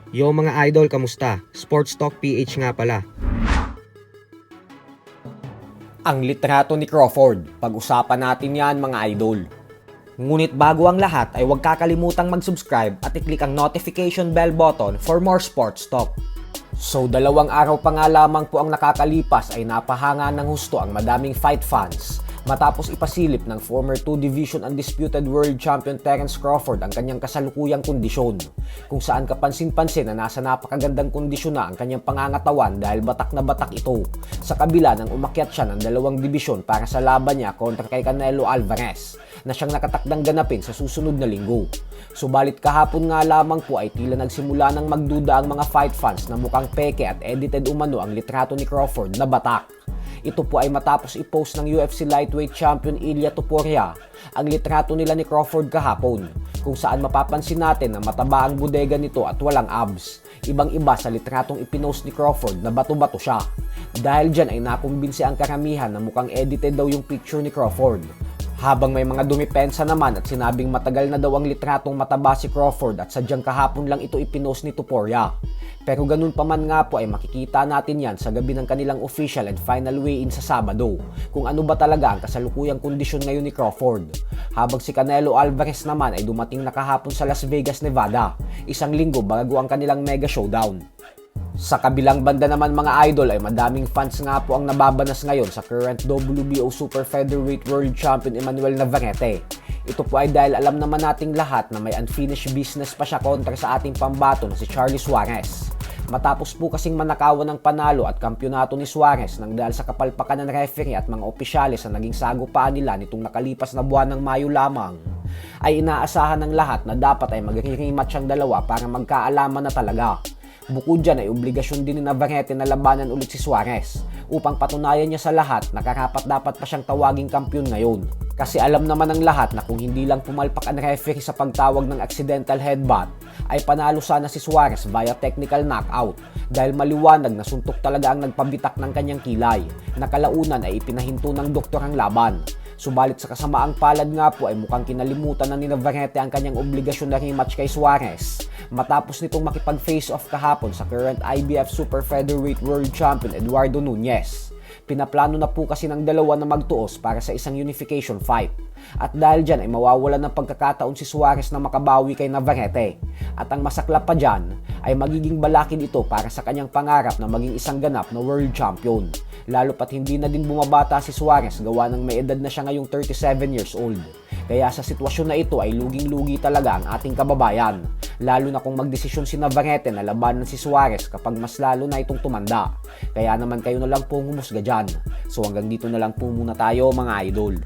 Yo mga idol, kamusta? Sports Talk PH nga pala. Ang litrato ni Crawford, pag-usapan natin yan mga idol. Ngunit bago ang lahat ay huwag kakalimutang mag-subscribe at i-click ang notification bell button for more sports talk. So 2 araw pa nga lamang po ang nakakalipas ay napahanga ng husto ang madaming fight fans matapos ipasilip ng former 2 Division Undisputed World Champion Terence Crawford ang kanyang kasalukuyang kondisyon, kung saan kapansin-pansin na nasa napakagandang kondisyon na ang kanyang pangangatawan dahil batak na batak ito, sa kabila ng umakyat siya ng 2 dibisyon para sa laban niya kontra kay Canelo Alvarez na siyang nakatakdang ganapin sa susunod na linggo. Subalit kahapon nga lamang po ay tila nagsimula ng magduda ang mga fight fans na mukhang peke at edited umano ang litrato ni Crawford na batak. Ito po ay matapos i-post ng UFC lightweight champion Ilia Topuria ang litrato nila ni Crawford kahapon, kung saan mapapansin natin na mataba ang bodega nito at walang abs. Ibang-iba sa litratong ipinost ni Crawford na bato-bato siya. Dahil dyan ay nakumbinsi ang karamihan na mukhang edited daw yung picture ni Crawford. Habang may mga dumipensa naman at sinabing matagal na daw ang litratong mataba si Crawford at sadyang kahapon lang ito ipinost ni Topuria. Pero ganun pa man nga po ay makikita natin yan sa gabi ng kanilang official and final weigh-in sa Sabado, kung ano ba talaga ang kasalukuyang kondisyon ngayon ni Crawford. Habang si Canelo Alvarez naman ay dumating na kahapon sa Las Vegas, Nevada, 1 linggo bago ang kanilang mega showdown. Sa kabilang banda naman mga idol ay madaming fans nga po ang nababanas ngayon sa current WBO Super Featherweight World Champion Emmanuel Navarrete. Ito po ay dahil alam naman nating lahat na may unfinished business pa siya kontra sa ating pambato na si Charlie Suarez. Matapos po kasing manakawan ng panalo at kampyonato ni Suarez nang dahil sa kapalpakan ng referee at mga opisyales na naging sagupaan nila nitong nakalipas na buwan ng Mayo lamang, ay inaasahan ng lahat na dapat ay magre-rematch ang dalawa para magkaalaman na talaga. Bukod dyan ay obligasyon din ni Navarrete na labanan ulit si Suarez upang patunayan niya sa lahat na karapat dapat pa siyang tawaging kampiyon ngayon. Kasi alam naman ng lahat na kung hindi lang pumalpak ang referee sa pagtawag ng accidental headbutt, ay panalo sana si Suarez via technical knockout dahil maliwanag na suntok talaga ang nagpabitak ng kanyang kilay na kalaunan ay ipinahinto ng doktor ang laban. Subalit sa kasamaang palad nga po ay mukhang kinalimutan na ni Navarrete ang kanyang obligasyon na rematch kay Suarez matapos nitong makipag-face off kahapon sa current IBF Super Featherweight World Champion Eduardo Nunes. Pinaplano na po kasi ng dalawa na magtuos para sa isang unification fight. At dahil dyan ay mawawalan ng pagkakataon si Suarez na makabawi kay Navarrete. At ang masaklap pa dyan ay magiging balakid ito para sa kanyang pangarap na maging isang ganap na world champion. Lalo pat hindi na din bumabata si Suarez gawa ng may edad na siya ngayong 37 years old. Kaya sa sitwasyon na ito ay luging-lugi talaga ang ating kababayan. Lalo na kung magdesisyon si Navarrete na labanan si Suarez kapag mas lalo na itong tumanda. Kaya naman kayo na lang po humusga dyan. So hanggang dito na lang po muna tayo mga idol.